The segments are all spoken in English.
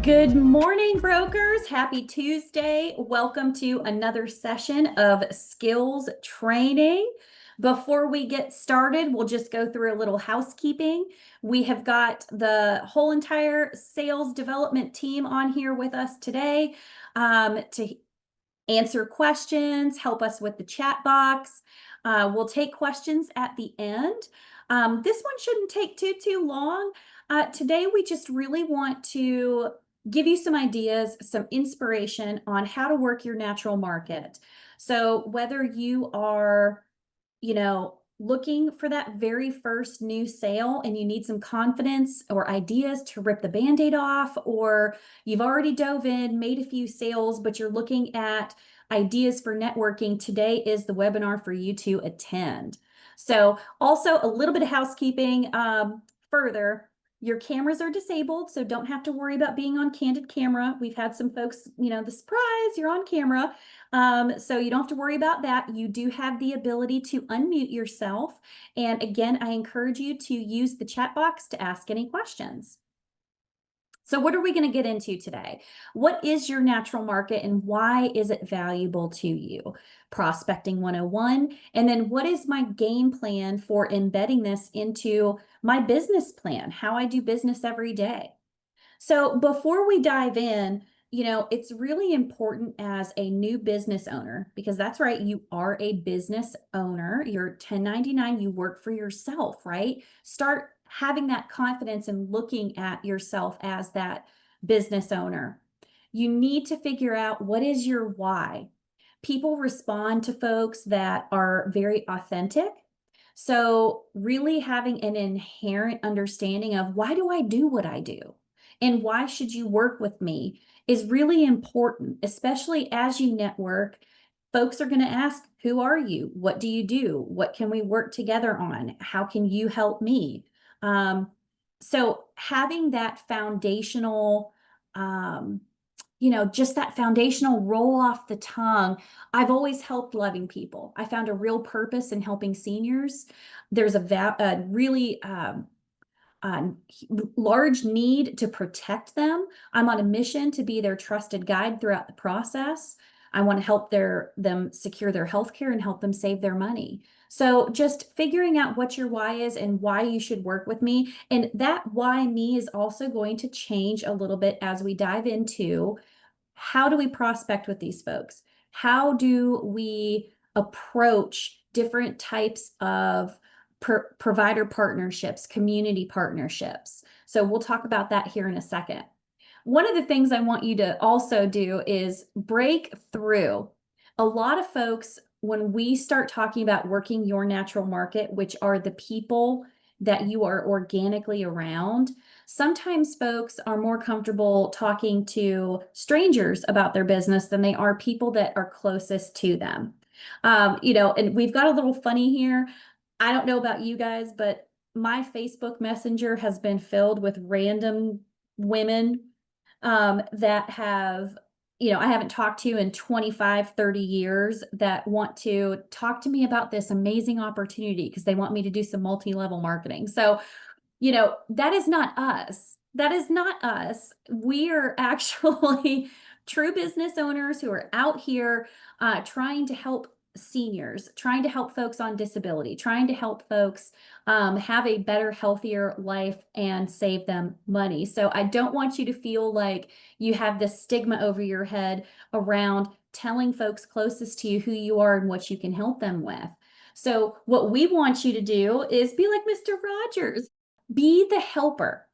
Good morning, brokers. Happy Tuesday. Welcome to another session of skills training. Before we get started, we'll just go through a little housekeeping. We have got the whole entire sales development team on here with us today to answer questions, help us with the chat box. We'll take questions at the end. This one shouldn't take too long. Today, we just really want to give you some ideas, some inspiration on how to work your natural market. So whether you are, looking for that very first new sale and you need some confidence or ideas to rip the Band-Aid off, or you've already dove in, made a few sales, but you're looking at ideas for networking, today is the webinar for you to attend. So also a little bit of housekeeping further. Your cameras are disabled, so don't have to worry about being on candid camera. We've had some folks, the surprise, you're on camera. So you don't have to worry about that. You do have the ability to unmute yourself. And again, I encourage you to use the chat box to ask any questions. So what are we going to get into today? What is your natural market and why is it valuable to you? Prospecting 101. And then what is my game plan for embedding this into my business plan, how I do business every day? So before we dive in, it's really important as a new business owner, because that's right, you are a business owner, you're 1099, you work for yourself, right? Start having that confidence and looking at yourself as that business owner. You need to figure out, what is your why? People respond to folks that are very authentic. So really having an inherent understanding of, why do I do what I do? And why should you work with me is really important, especially as you network. Folks are going to ask, who are you? What do you do? What can we work together on? How can you help me? So having that foundational, just that foundational roll off the tongue. I've always helped loving people. I found a real purpose in helping seniors. There's a really large need to protect them. I'm on a mission to be their trusted guide throughout the process. I want to help them secure their health care and help them save their money. So just figuring out what your why is and why you should work with me. And that why me is also going to change a little bit as we dive into, how do we prospect with these folks? How do we approach different types of provider partnerships, community partnerships? So we'll talk about that here in a second. One of the things I want you to also do is break through. A lot of folks, when we start talking about working your natural market, which are the people that you are organically around, sometimes folks are more comfortable talking to strangers about their business than they are people that are closest to them. And we've got a little funny here. I don't know about you guys, but my Facebook Messenger has been filled with random women that have, I haven't talked to in 25, 30 years, that want to talk to me about this amazing opportunity because they want me to do some multi-level marketing. So, that is not us. That is not us. We are actually true business owners who are out here trying to help seniors, trying to help folks on disability, trying to help folks have a better, healthier life and save them money. So I don't want you to feel like you have this stigma over your head around telling folks closest to you who you are and what you can help them with. So what we want you to do is be like Mr. Rogers. Be the helper.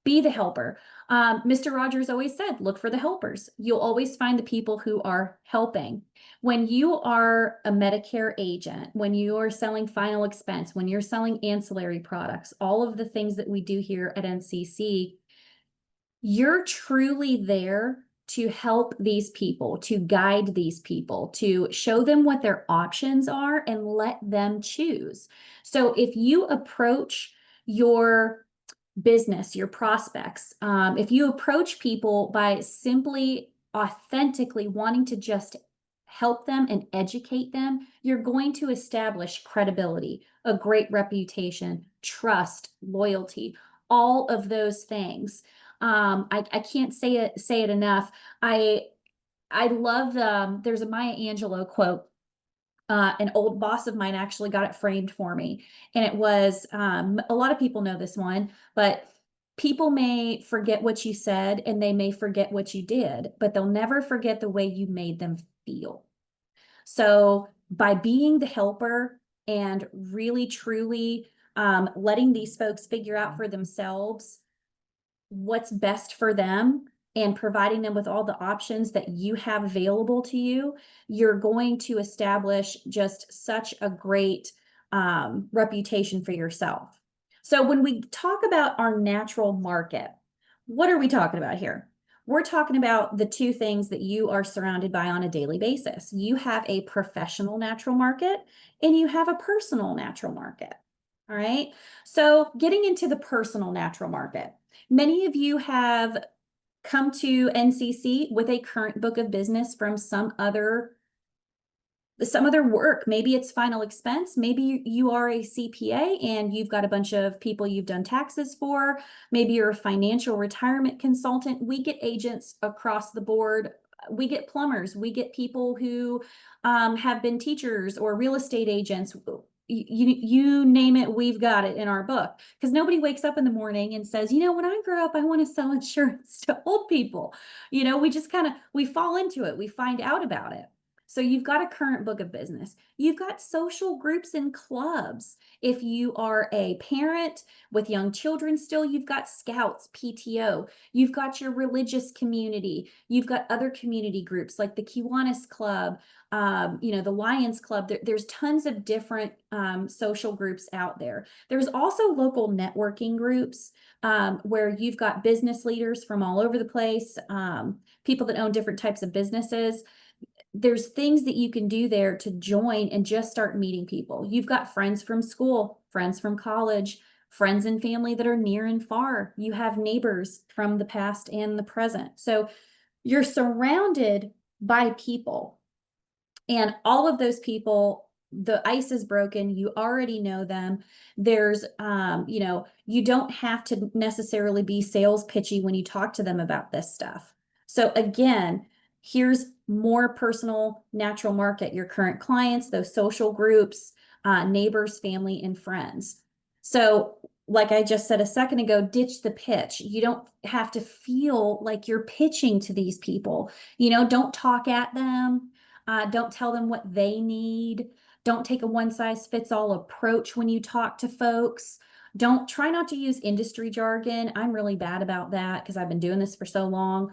Be the helper. Mr. Rogers always said, look for the helpers. You'll always find the people who are helping. When you are a Medicare agent, when you are selling final expense, when you're selling ancillary products, all of the things that we do here at NCC, you're truly there to help these people, to guide these people, to show them what their options are and let them choose. So if you approach your business, your prospects, if you approach people by simply authentically wanting to just help them and educate them, you're going to establish credibility, a great reputation, trust, loyalty, all of those things. I can't say it enough. I love there's a Maya Angelou quote. An old boss of mine actually got it framed for me. And it was, a lot of people know this one, but people may forget what you said and they may forget what you did, but they'll never forget the way you made them feel. So by being the helper and really truly letting these folks figure out for themselves what's best for them and providing them with all the options that you have available to you, you're going to establish just such a great reputation for yourself. So when we talk about our natural market, what are we talking about here? We're talking about the two things that you are surrounded by on a daily basis. You have a professional natural market and you have a personal natural market. All right. So getting into the personal natural market, many of you have come to NCC with a current book of business from some other work. Maybe it's final expense. Maybe you are a CPA and you've got a bunch of people you've done taxes for. Maybe you're a financial retirement consultant. We get agents across the board. We get plumbers. We get people who have been teachers or real estate agents. You name it, we've got it in our book. Because nobody wakes up in the morning and says, when I grow up, I want to sell insurance to old people. We just we fall into it. We find out about it. So you've got a current book of business. You've got social groups and clubs. If you are a parent with young children still, you've got scouts, PTO. You've got your religious community. You've got other community groups like the Kiwanis Club, the Lions Club. There's tons of different social groups out there. There's also local networking groups where you've got business leaders from all over the place, people that own different types of businesses. There's things that you can do there to join and just start meeting people. You've got friends from school, friends from college, friends and family that are near and far. You have neighbors from the past and the present. So you're surrounded by people, and all of those people, the ice is broken. You already know them. There's, you don't have to necessarily be sales pitchy when you talk to them about this stuff. So again, here's more personal, natural market, your current clients, those social groups, neighbors, family, and friends. So like I just said a second ago, ditch the pitch. You don't have to feel like you're pitching to these people. Don't talk at them. Don't tell them what they need. Don't take a one-size-fits-all approach when you talk to folks. Don't try not to use industry jargon. I'm really bad about that because I've been doing this for so long.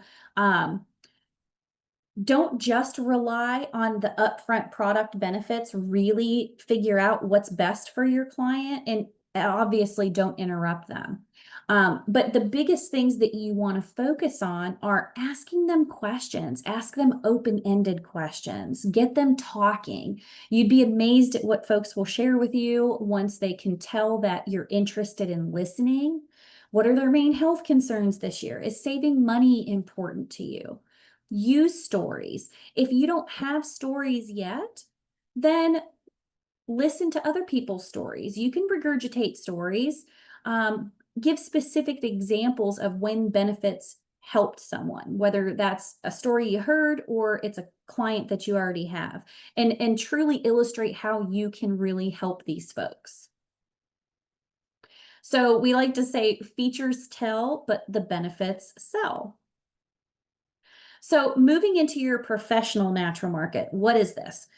Don't just rely on the upfront product benefits. Really figure out what's best for your client, and obviously don't interrupt them. But the biggest things that you want to focus on are asking them questions. Ask them open-ended questions. Get them talking. You'd be amazed at what folks will share with you once they can tell that you're interested in listening. What are their main health concerns this year? Is saving money important to you? Use stories. If you don't have stories yet, then listen to other people's stories. You can regurgitate stories. Give specific examples of when benefits helped someone, whether that's a story you heard or it's a client that you already have, and truly illustrate how you can really help these folks. So we like to say features tell, but the benefits sell. So moving into your professional natural market, what is this?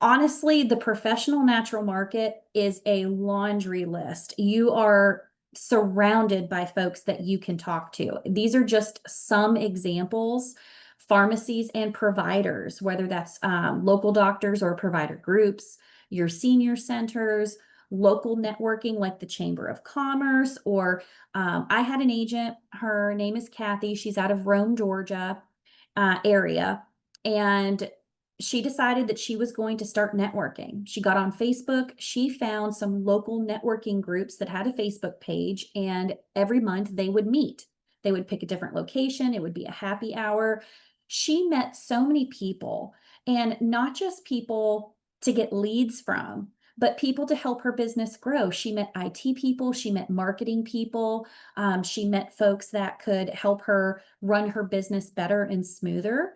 Honestly, the professional natural market is a laundry list. You are surrounded by folks that you can talk to. These are just some examples. Pharmacies and providers, whether that's local doctors or provider groups, your senior centers, local networking like the Chamber of Commerce, or I had an agent, her name is Kathy, she's out of Rome, Georgia area, and she decided that she was going to start networking. She got on Facebook. She found some local networking groups that had a Facebook page, and every month they would meet. They would pick a different location. It would be a happy hour. She met so many people, and not just people to get leads from, but people to help her business grow. She met IT people, she met marketing people, she met folks that could help her run her business better and smoother.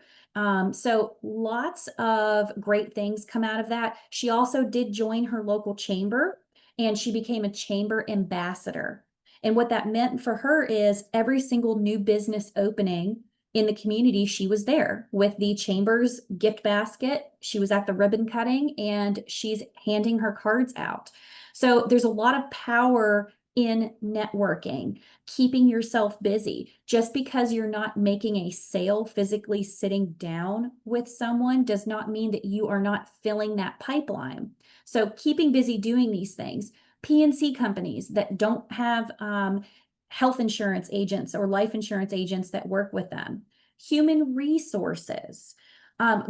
So lots of great things come out of that. She also did join her local chamber and she became a chamber ambassador. And what that meant for her is every single new business opening in the community, she was there with the chamber's gift basket. She was at the ribbon cutting and she's handing her cards out. So there's a lot of power in networking, keeping yourself busy. Just because you're not making a sale physically sitting down with someone does not mean that you are not filling that pipeline. So keeping busy doing these things. P&C companies that don't have health insurance agents or life insurance agents that work with them. Human resources.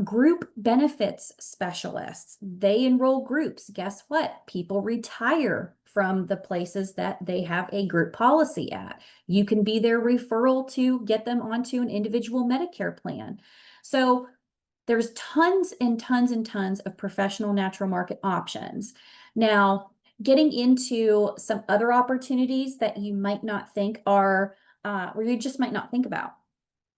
Group benefits specialists, they enroll groups. Guess what? People retire from the places that they have a group policy at. You can be their referral to get them onto an individual Medicare plan. So there's tons and tons and tons of professional natural market options. Now, getting into some other opportunities that you might not think are, or you just might not think about.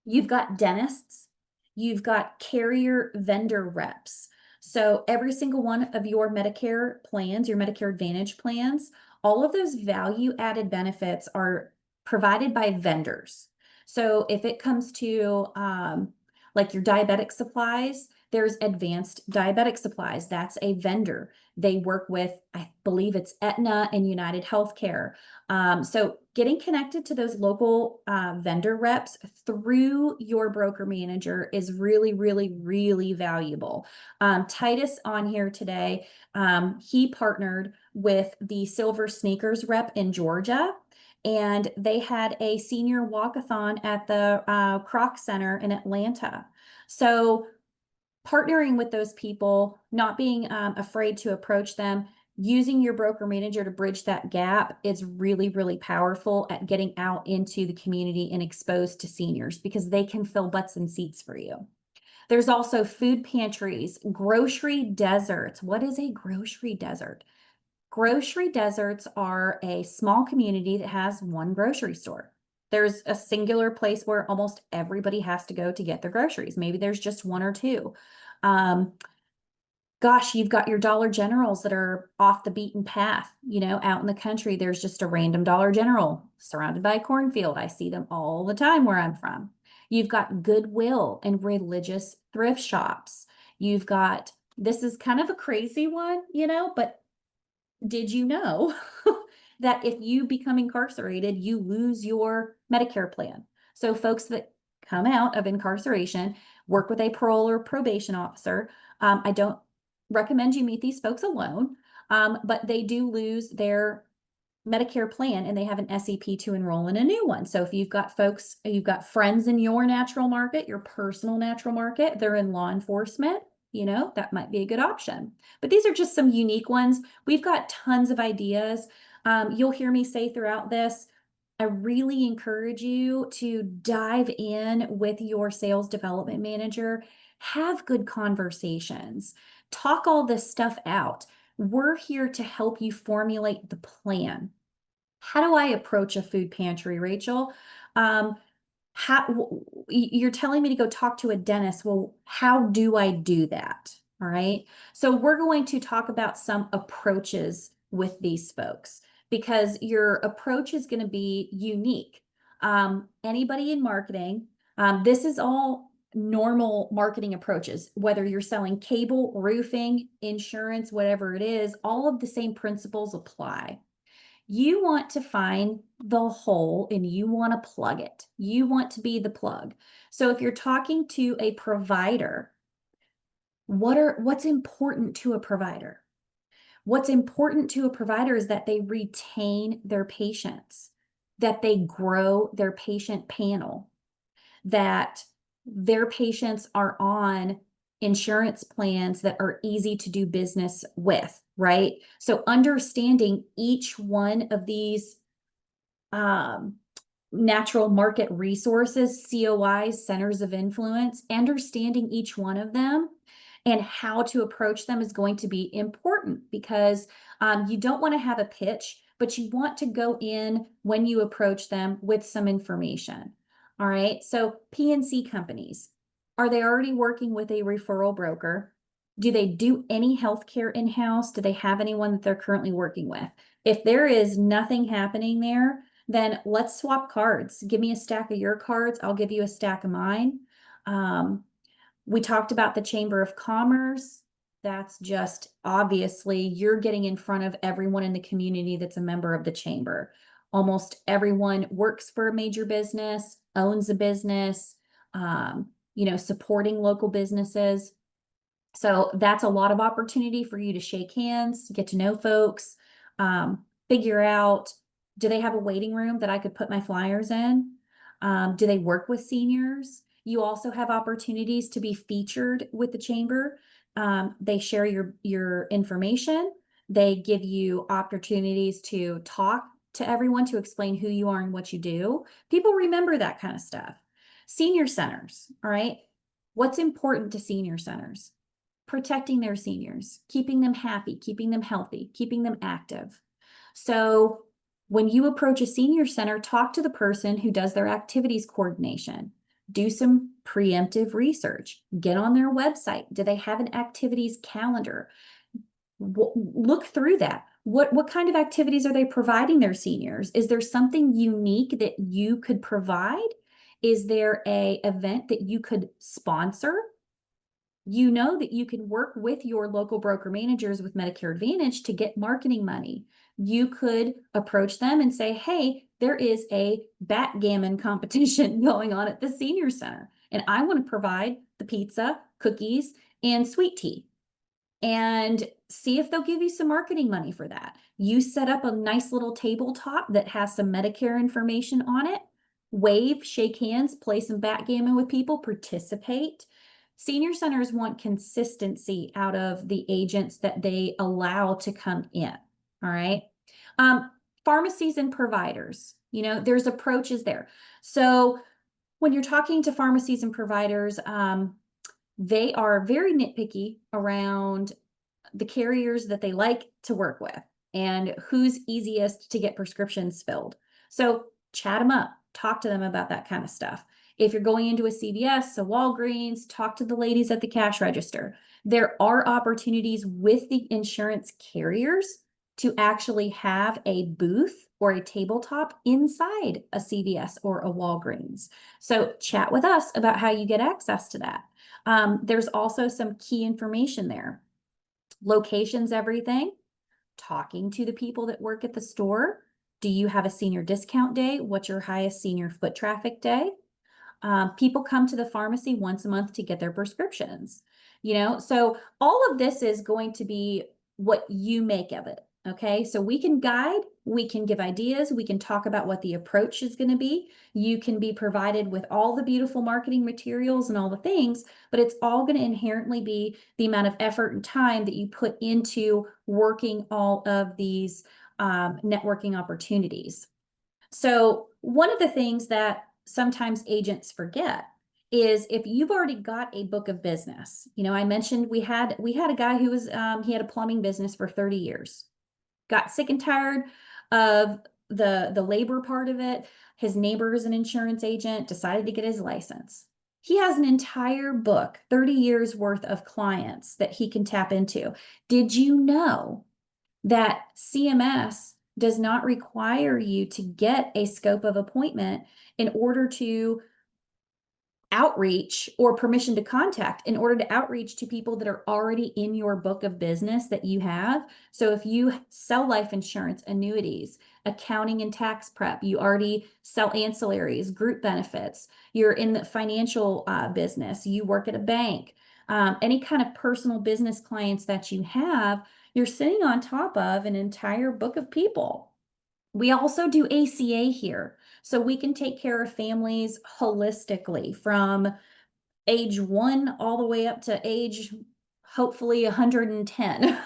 You've got dentists, you've got carrier vendor reps. So every single one of your Medicare plans, your Medicare Advantage plans, all of those value added benefits are provided by vendors. So if it comes to like your diabetic supplies, there's Advanced Diabetic Supplies. That's a vendor. They work with, I believe it's Aetna and United Healthcare. So getting connected to those local vendor reps through your broker manager is really, really, really valuable. Titus on here today, he partnered with the Silver Sneakers rep in Georgia, and they had a senior walkathon at the Kroc Center in Atlanta. So partnering with those people, not being afraid to approach them, using your broker manager to bridge that gap is really, really powerful at getting out into the community and exposed to seniors because they can fill butts and seats for you. There's also food pantries, grocery deserts. What is a grocery desert? Grocery deserts are a small community that has one grocery store. There's a singular place where almost everybody has to go to get their groceries. Maybe there's just one or two. Gosh, you've got your Dollar Generals that are off the beaten path, out in the country. There's just a random Dollar General surrounded by a cornfield. I see them all the time where I'm from. You've got Goodwill and religious thrift shops. You've got, this is kind of a crazy one, but did you know that if you become incarcerated, you lose your Medicare plan? So folks that come out of incarceration work with a parole or probation officer. I don't recommend you meet these folks alone, but they do lose their Medicare plan and they have an SEP to enroll in a new one. So if you've got folks, you've got friends in your natural market, your personal natural market, they're in law enforcement, that might be a good option. But these are just some unique ones. We've got tons of ideas. You'll hear me say throughout this, I really encourage you to dive in with your sales development manager, have good conversations, talk all this stuff out. We're here to help you formulate the plan. How do I approach a food pantry, Rachel? You're telling me to go talk to a dentist. Well, how do I do that? All right. So we're going to talk about some approaches with these folks because your approach is going to be unique. Anybody in marketing, this is all normal marketing approaches, whether you're selling cable, roofing, insurance, whatever it is, all of the same principles apply. You want to find the hole and you want to plug it. You want to be the plug. So if you're talking to a provider, what's important to a provider? What's important to a provider is that they retain their patients, that they grow their patient panel, that their patients are on insurance plans that are easy to do business with, right? So understanding each one of these natural market resources, COIs, centers of influence, understanding each one of them and how to approach them is going to be important because you don't want to have a pitch, but you want to go in when you approach them with some information. All right. So PNC companies, are they already working with a referral broker? Do they do any healthcare in-house? Do they have anyone that they're currently working with? If there is nothing happening there, then let's swap cards. Give me a stack of your cards. I'll give you a stack of mine. We talked about the Chamber of Commerce. That's just obviously you're getting in front of everyone in the community that's a member of the chamber. Almost everyone works for a major business, owns a business, supporting local businesses. So that's a lot of opportunity for you to shake hands, get to know folks, figure out, do they have a waiting room that I could put my flyers in? Do they work with seniors? You also have opportunities to be featured with the chamber. They share your information. They give you opportunities to talk to everyone to explain who you are and what you do. People remember that kind of stuff. Senior centers, all right? What's important to senior centers? Protecting their seniors, keeping them happy, keeping them healthy, keeping them active. So when you approach a senior center, talk to the person who does their activities coordination. Do some preemptive research. Get on their website. Do they have an activities calendar? Look through that. What kind of activities are they providing their seniors? Is there something unique that you could provide? Is there an event that you could sponsor? You know that you can work with your local broker managers with Medicare Advantage to get marketing money. You could approach them and say, hey, there is a backgammon competition going on at the senior center, and I want to provide the pizza, cookies, and sweet tea. And see if they'll give you some marketing money for that. You set up a nice little tabletop that has some Medicare information on it. Wave, shake hands, play some backgammon with people, participate. Senior centers want consistency out of the agents that they allow to come in. All right. Pharmacies and providers, there's approaches there. So when you're talking to pharmacies and providers, they are very nitpicky around the carriers that they like to work with and who's easiest to get prescriptions filled. So chat them up, talk to them about that kind of stuff. If you're going into a CVS, a Walgreens, talk to the ladies at the cash register. There are opportunities with the insurance carriers to actually have a booth or a tabletop inside a CVS or a Walgreens. So chat with us about how you get access to that. There's also some key information there. Location's everything. Talking to the people that work at the store. Do you have a senior discount day? What's your highest senior foot traffic day? People come to the pharmacy once a month to get their prescriptions, so all of this is going to be what you make of it. Okay, so we can guide, we can give ideas, we can talk about what the approach is going to be. You can be provided with all the beautiful marketing materials and all the things, but it's all going to inherently be the amount of effort and time that you put into working all of these networking opportunities. So one of the things that sometimes agents forget is if you've already got a book of business. I mentioned we had a guy who was he had a plumbing business for 30 years. Got sick and tired of the labor part of it. His neighbor is an insurance agent, decided to get his license. He has an entire book, 30 years worth of clients that he can tap into. Did you know that CMS does not require you to get a scope of appointment in order to outreach or permission to contact in order to outreach to people that are already in your book of business that you have? So if you sell life insurance, annuities, accounting and tax prep, you already sell ancillaries, group benefits, you're in the financial business, you work at a bank, any kind of personal business clients that you have, you're sitting on top of an entire book of people. We also do ACA here. So we can take care of families holistically from age 1 all the way up to age, hopefully 110.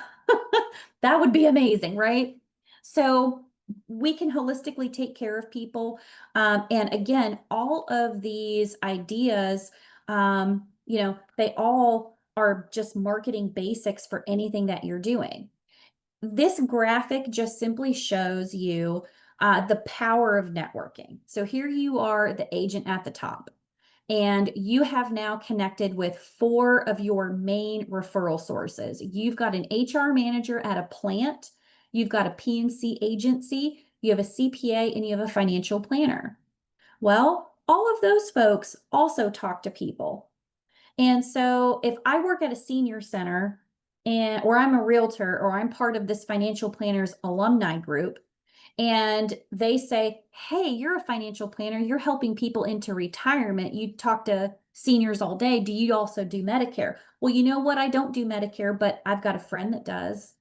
That would be amazing, right? So we can holistically take care of people. And again, all of these ideas, they all are just marketing basics for anything that you're doing. This graphic just simply shows you the power of networking. So here you are, the agent at the top, and you have now connected with 4 of your main referral sources. You've got an HR manager at a plant, you've got a PNC agency, you have a CPA, and you have a financial planner. Well, all of those folks also talk to people. And so if I work at a senior center or I'm a realtor or I'm part of this financial planners alumni group, and they say, hey, you're a financial planner, you're helping people into retirement, you talk to seniors all day, do you also do Medicare? Well, you know what? I don't do Medicare, but I've got a friend that does.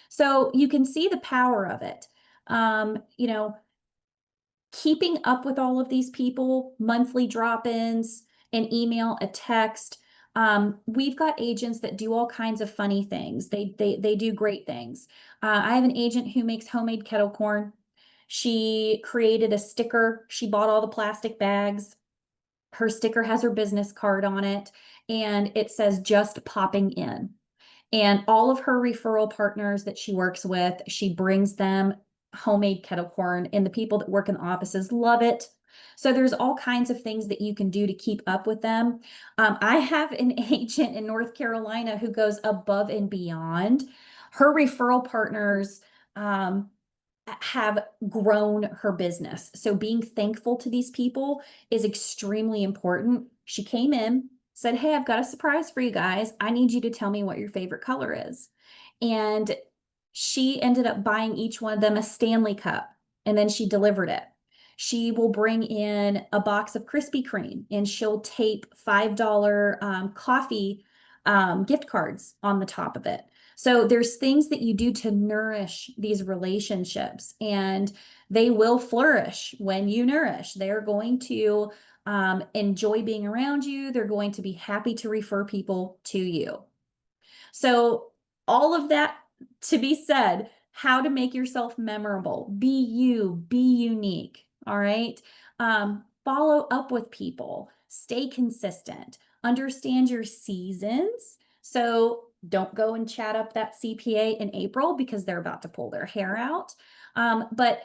So you can see the power of it. You know, keeping up with all of these people, monthly drop-ins, an email, a text. We've got agents that do all kinds of funny things. They do great things. I have an agent who makes homemade kettle corn. She created a sticker. She bought all the plastic bags. Her sticker has her business card on it, and it says just popping in. And all of her referral partners that she works with, she brings them homemade kettle corn, and the people that work in the offices love it. So there's all kinds of things that you can do to keep up with them. I have an agent in North Carolina who goes above and beyond. Her referral partners have grown her business. So being thankful to these people is extremely important. She came in, said, hey, I've got a surprise for you guys. I need you to tell me what your favorite color is. And she ended up buying each one of them a Stanley cup, and then she delivered it. She will bring in a box of Krispy Kreme, and she'll tape $5 coffee gift cards on the top of it. So there's things that you do to nourish these relationships, and they will flourish when you nourish. They're going to enjoy being around you. They're going to be happy to refer people to you. So all of that to be said, how to make yourself memorable. Be you, be unique. All right. Follow up with people, stay consistent, understand your seasons. So don't go and chat up that CPA in April because they're about to pull their hair out. But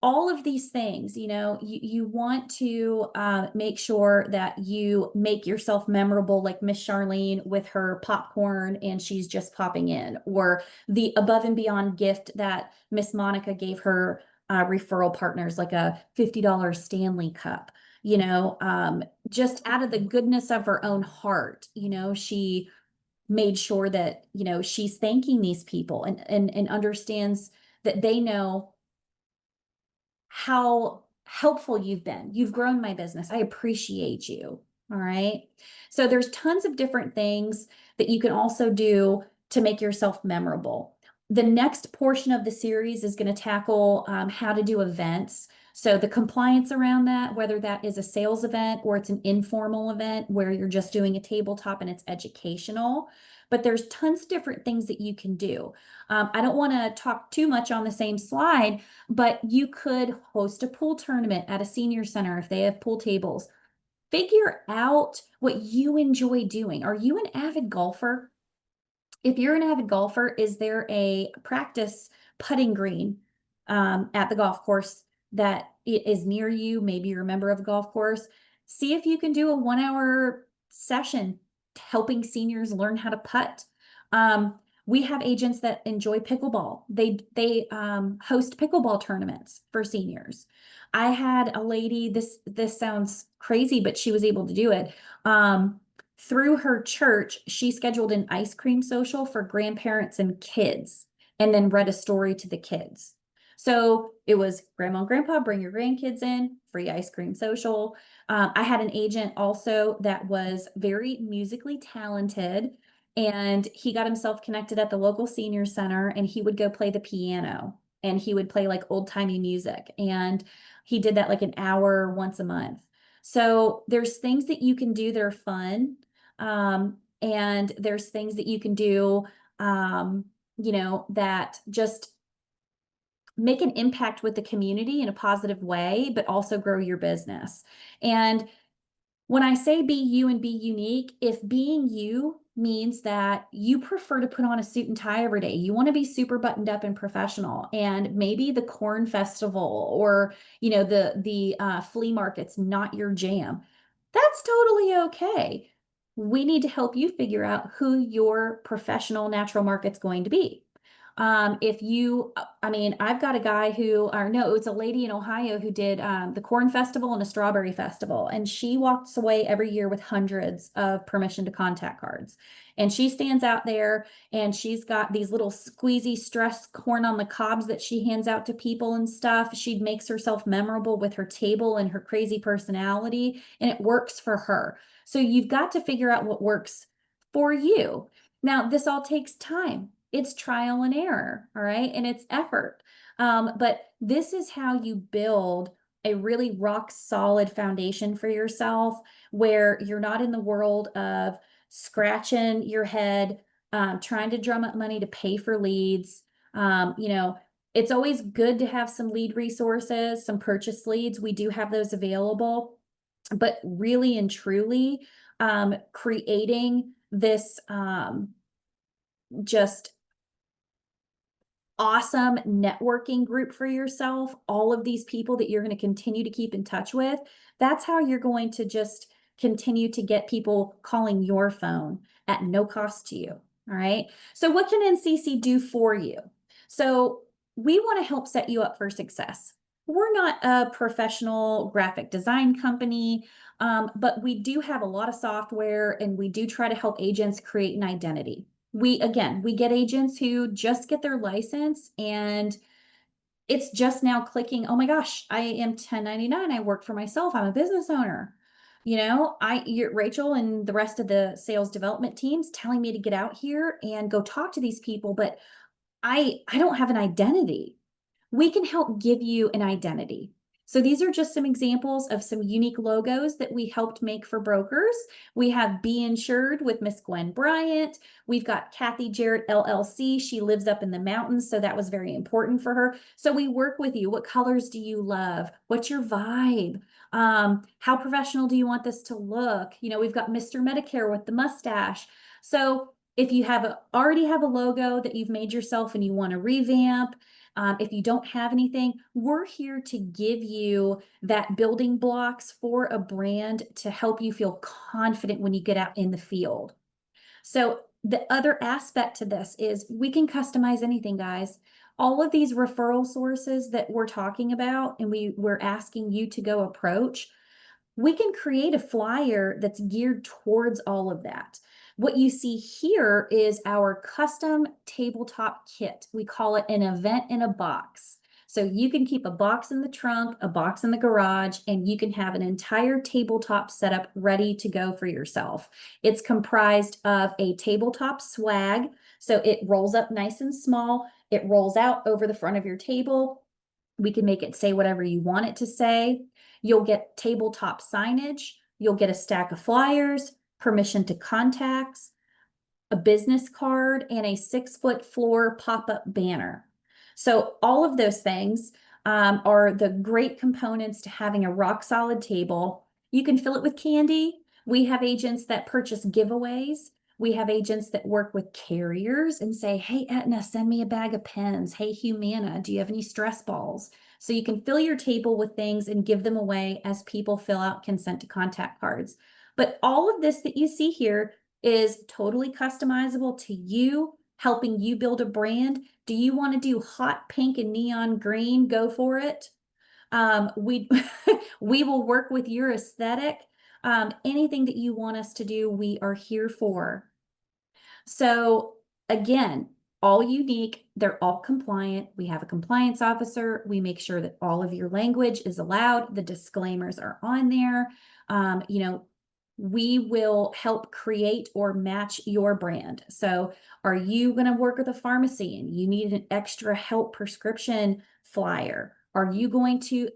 all of these things, you want to make sure that you make yourself memorable, like Miss Charlene with her popcorn and she's just popping in, or the above and beyond gift that Miss Monica gave her referral partners, like a $50 Stanley cup, just out of the goodness of her own heart, she made sure that, she's thanking these people and understands that they know how helpful you've been. You've grown my business. I appreciate you. All right. So there's tons of different things that you can also do to make yourself memorable. The next portion of the series is going to tackle how to do events. So the compliance around that, whether that is a sales event or it's an informal event where you're just doing a tabletop and it's educational, but there's tons of different things that you can do. I don't want to talk too much on the same slide, but you could host a pool tournament at a senior center if they have pool tables. Figure out what you enjoy doing. Are you an avid golfer? If you're an avid golfer, is there a practice putting green at the golf course that is near you? Maybe you're a member of a golf course. See if you can do a 1-hour session helping seniors learn how to putt. We have agents that enjoy pickleball. They host pickleball tournaments for seniors. I had a lady, this sounds crazy, but she was able to do it. Through her church, she scheduled an ice cream social for grandparents and kids, and then read a story to the kids. So it was grandma and grandpa, bring your grandkids in, free ice cream social. I had an agent also that was very musically talented, and he got himself connected at the local senior center, and he would go play the piano, and he would play like old-timey music. And he did that like an hour once a month. So there's things that you can do that are fun. And there's things that you can do, that just make an impact with the community in a positive way, but also grow your business. And When I say be you and be unique, if being you means that you prefer to put on a suit and tie every day, you want to be super buttoned up and professional, and maybe the corn festival or the flea market's not your jam, that's totally okay. We need to help you figure out who your professional natural market's going to be. If you, I mean, I've got a guy who, or no, it's a lady in Ohio who did the corn festival and a strawberry festival, and she walks away every year with hundreds of permission to contact cards. And she stands out there and she's got these little squeezy stress corn on the cobs that she hands out to people and stuff. She makes herself memorable with her table and her crazy personality, and it works for her. So you've got to figure out what works for you. Now, this all takes time. It's trial and error, all right? And it's effort. But this is how you build a really rock solid foundation for yourself where you're not in the world of scratching your head, trying to drum up money to pay for leads. It's always good to have some lead resources, some purchase leads. We do have those available, but really and truly, creating this just awesome networking group for yourself, all of these people that you're going to continue to keep in touch with, that's how you're going to just continue to get people calling your phone at no cost to you. All right. So what can NCC do for you? So we want to help set you up for success. We're not a professional graphic design company, but we do have a lot of software and we do try to help agents create an identity. We get agents who just get their license and it's just now clicking, oh my gosh, I am 1099. I work for myself. I'm a business owner. Rachel and the rest of the sales development teams telling me to get out here and go talk to these people, but I don't have an identity. We can help give you an identity. So these are just some examples of some unique logos that we helped make for brokers. We have Be Insured with Miss Gwen Bryant. We've got Kathy Jarrett LLC. She lives up in the mountains, so that was very important for her. So we work with you. What colors do you love? What's your vibe? How professional do you want this to look? We've got Mr. Medicare with the mustache. So if you already have a logo that you've made yourself and you want to revamp, if you don't have anything, we're here to give you that building blocks for a brand to help you feel confident when you get out in the field. So the other aspect to this is we can customize anything, guys. All of these referral sources that we're talking about and we're asking you to go approach, we can create a flyer that's geared towards all of that. What you see here is our custom tabletop kit. We call it an event in a box. So you can keep a box in the trunk, a box in the garage, and you can have an entire tabletop setup ready to go for yourself. It's comprised of a tabletop swag. So it rolls up nice and small. It rolls out over the front of your table. We can make it say whatever you want it to say. You'll get tabletop signage. You'll get a stack of flyers, permission to contacts, a business card, and a 6-foot floor pop-up banner. So all of those things are the great components to having a rock solid table. You can fill it with candy. We have agents that purchase giveaways. We have agents that work with carriers and say, hey, Aetna, send me a bag of pens. Hey, Humana, do you have any stress balls? So you can fill your table with things and give them away as people fill out consent to contact cards. But all of this that you see here is totally customizable to you, helping you build a brand. Do you want to do hot pink and neon green? Go for it. We we will work with your aesthetic. Anything that you want us to do, we are here for. So again, all unique, they're all compliant. We have a compliance officer. We make sure that all of your language is allowed. The disclaimers are on there. We will help create or match your brand. So are you going to work with a pharmacy and you need an extra help prescription flyer? Are you going to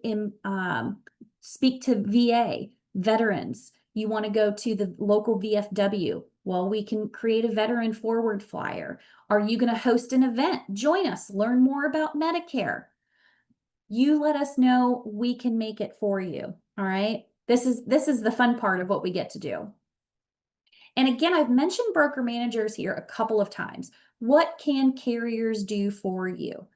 speak to VA, veterans? You want to go to the local VFW? Well, we can create a veteran forward flyer. Are you going to host an event? Join us, learn more about Medicare. You let us know, we can make it for you. All right. This is the fun part of what we get to do. And again, I've mentioned broker managers here a couple of times. What can carriers do for you?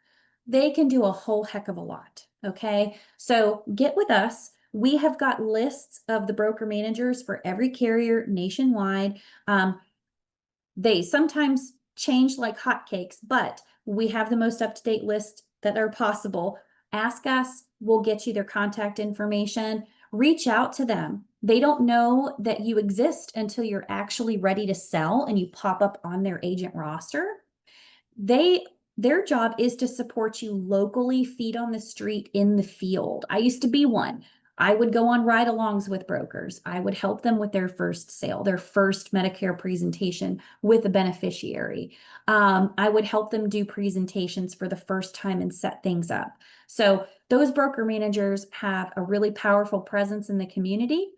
They can do a whole heck of a lot. Okay. So get with us. We have got lists of the broker managers for every carrier nationwide. They sometimes change like hotcakes, but we have the most up-to-date list that are possible. Ask us, we'll get you their contact information. Reach out to them. They don't know that you exist until you're actually ready to sell and you pop up on their agent roster. Their job is to support you locally, feet on the street in the field. I used to be one. I would go on ride-alongs with brokers. I would help them with their first sale, their first Medicare presentation with a beneficiary. I would help them do presentations for the first time and set things up. So those broker managers have a really powerful presence in the community.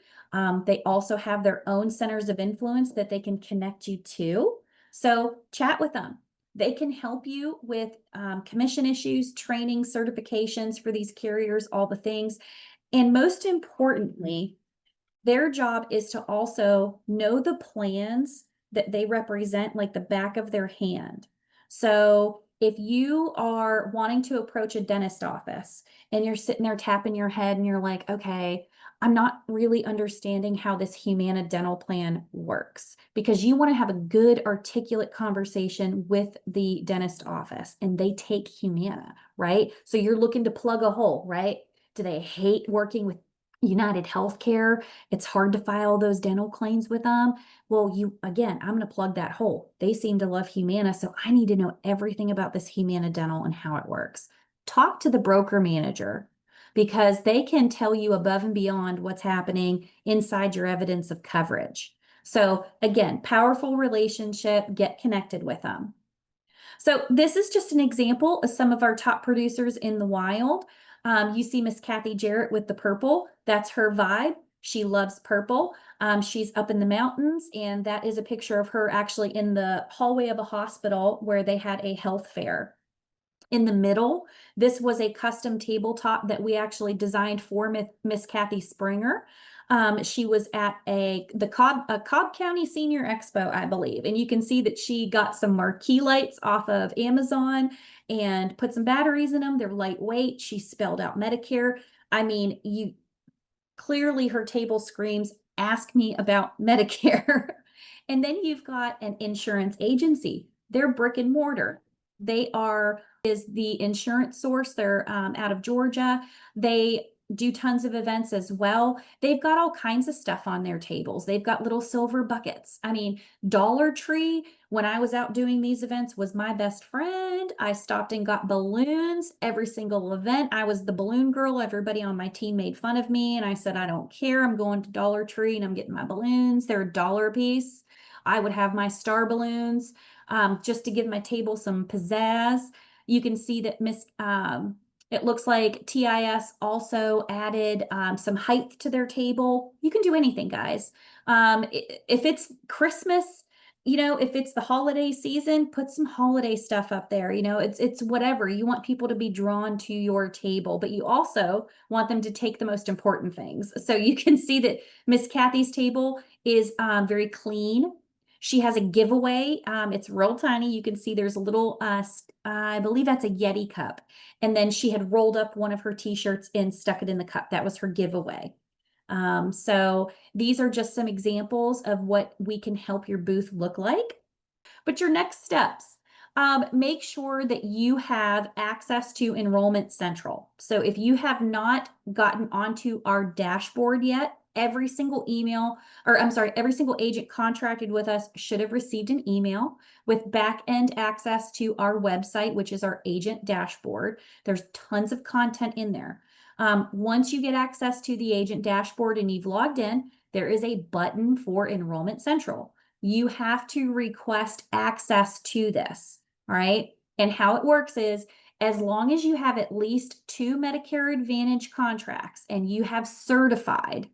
They also have their own centers of influence that they can connect you to. So chat with them. They can help you with commission issues, training, certifications for these carriers, all the things. And most importantly, their job is to also know the plans that they represent like the back of their hand. So if you are wanting to approach a dentist office and you're sitting there tapping your head and you're like, okay, I'm not really understanding how this Humana dental plan works, because you want to have a good articulate conversation with the dentist office and they take Humana, right? So you're looking to plug a hole, right? Do they hate working with United Healthcare? It's hard to file those dental claims with them. Well, again, I'm going to plug that hole. They seem to love Humana, so I need to know everything about this Humana dental and how it works. Talk to the broker manager because they can tell you above and beyond what's happening inside your evidence of coverage. So again, powerful relationship, get connected with them. So this is just an example of some of our top producers in the wild. You see Miss Kathy Jarrett with the purple. That's her vibe. She loves purple. She's up in the mountains, and that is a picture of her actually in the hallway of a hospital where they had a health fair. In the middle, this was a custom tabletop that we actually designed for Miss Kathy Springer. She was at the Cobb County Senior Expo, I believe, and you can see that she got some marquee lights off of Amazon and put some batteries in them. They're lightweight. She spelled out Medicare. I mean, you clearly her table screams, ask me about Medicare. And then you've got an insurance agency. They're brick and mortar. They is the insurance source. They're out of Georgia. They do tons of events as well. They've got all kinds of stuff on their tables. They've got little silver buckets. I mean, Dollar Tree, when I was out doing these events, was my best friend. I stopped and got balloons every single event. I was the balloon girl. Everybody on my team made fun of me, and I said, I don't care. I'm going to Dollar Tree and I'm getting my balloons. They're $1 a piece. I would have my star balloons just to give my table some pizzazz. You can see that it looks like TIS also added some height to their table. You can do anything, guys. If it's Christmas, if it's the holiday season, put some holiday stuff up there. It's whatever. You want people to be drawn to your table, but you also want them to take the most important things. So you can see that Miss Kathy's table is very clean. She has a giveaway. It's real tiny. You can see there's a little, I believe that's a Yeti cup. And then she had rolled up one of her t-shirts and stuck it in the cup. That was her giveaway. So these are just some examples of what we can help your booth look like. But your next steps, make sure that you have access to Enrollment Central. So if you have not gotten onto our dashboard yet, every single agent contracted with us should have received an email with back-end access to our website, which is our agent dashboard. There's tons of content in there. Once you get access to the agent dashboard and you've logged in, there is a button for Enrollment Central. You have to request access to this, all right? And how it works is, as long as you have at least 2 Medicare Advantage contracts and you have certified,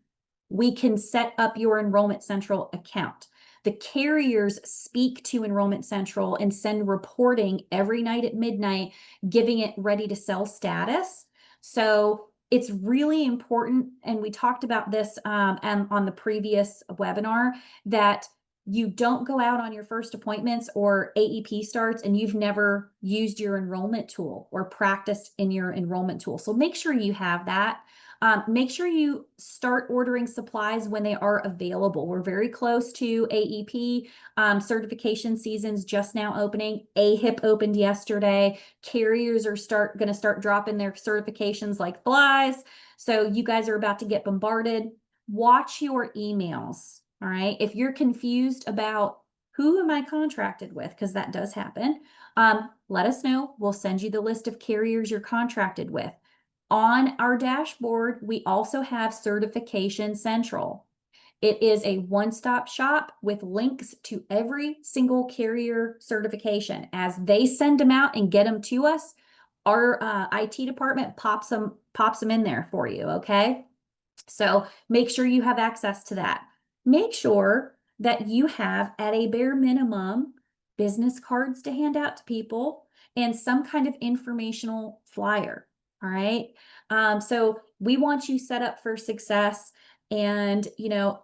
we can set up your Enrollment Central account. The carriers speak to Enrollment Central and send reporting every night at midnight, giving it ready to sell status. So it's really important, and we talked about this and on the previous webinar, that you don't go out on your first appointments or AEP starts and you've never used your enrollment tool or practiced in your enrollment tool. So make sure you have that. Make sure you start ordering supplies when they are available. We're very close to AEP. Certification season's just now opening. AHIP opened yesterday. Carriers are going to start dropping their certifications like flies. So you guys are about to get bombarded. Watch your emails. All right. If you're confused about who am I contracted with, because that does happen, let us know. We'll send you the list of carriers you're contracted with. On our dashboard, we also have Certification Central. It is a one-stop shop with links to every single carrier certification. As they send them out and get them to us, our IT department pops them in there for you, okay? So make sure you have access to that. Make sure that you have, at a bare minimum, business cards to hand out to people and some kind of informational flyer. All right. So we want you set up for success. And,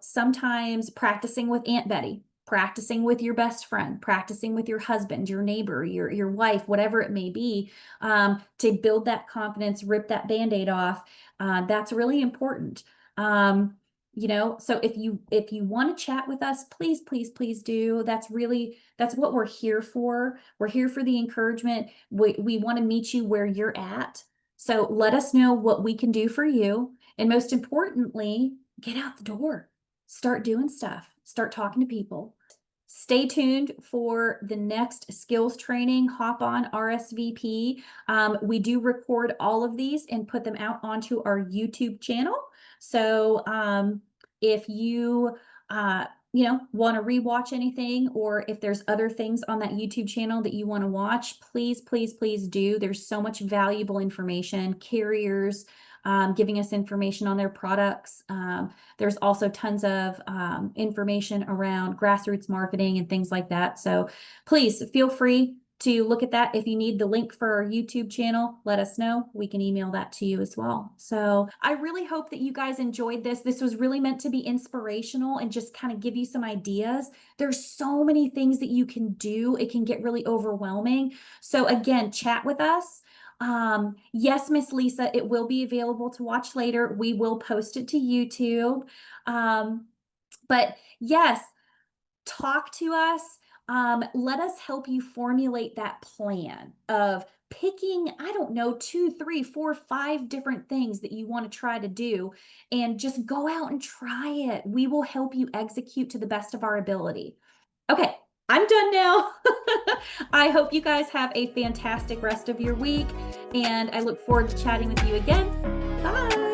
sometimes practicing with Aunt Betty, practicing with your best friend, practicing with your husband, your neighbor, your wife, whatever it may be, to build that confidence, rip that Band-Aid off. That's really important. So if you want to chat with us, please, please, please do. That's what we're here for. We're here for the encouragement. We want to meet you where you're at. So let us know what we can do for you. And most importantly, get out the door, start doing stuff, start talking to people. Stay tuned for the next skills training. Hop on RSVP. We do record all of these and put them out onto our YouTube channel. So if you want to rewatch anything, or if there's other things on that YouTube channel that you want to watch, please, please, please do. There's so much valuable information. Carriers giving us information on their products. There's also tons of information around grassroots marketing and things like that. So please feel free to look at that. If you need the link for our YouTube channel, let us know. We can email that to you as well. So I really hope that you guys enjoyed this. This was really meant to be inspirational and just kind of give you some ideas. There's so many things that you can do. It can get really overwhelming. So again, chat with us. Yes, Miss Lisa, it will be available to watch later. We will post it to YouTube. But yes, talk to us. Let us help you formulate that plan of picking, I don't know, 2, 3, 4, 5 different things that you want to try to do, and just go out and try it. We will help you execute to the best of our ability. Okay, I'm done now. I hope you guys have a fantastic rest of your week, and I look forward to chatting with you again. Bye.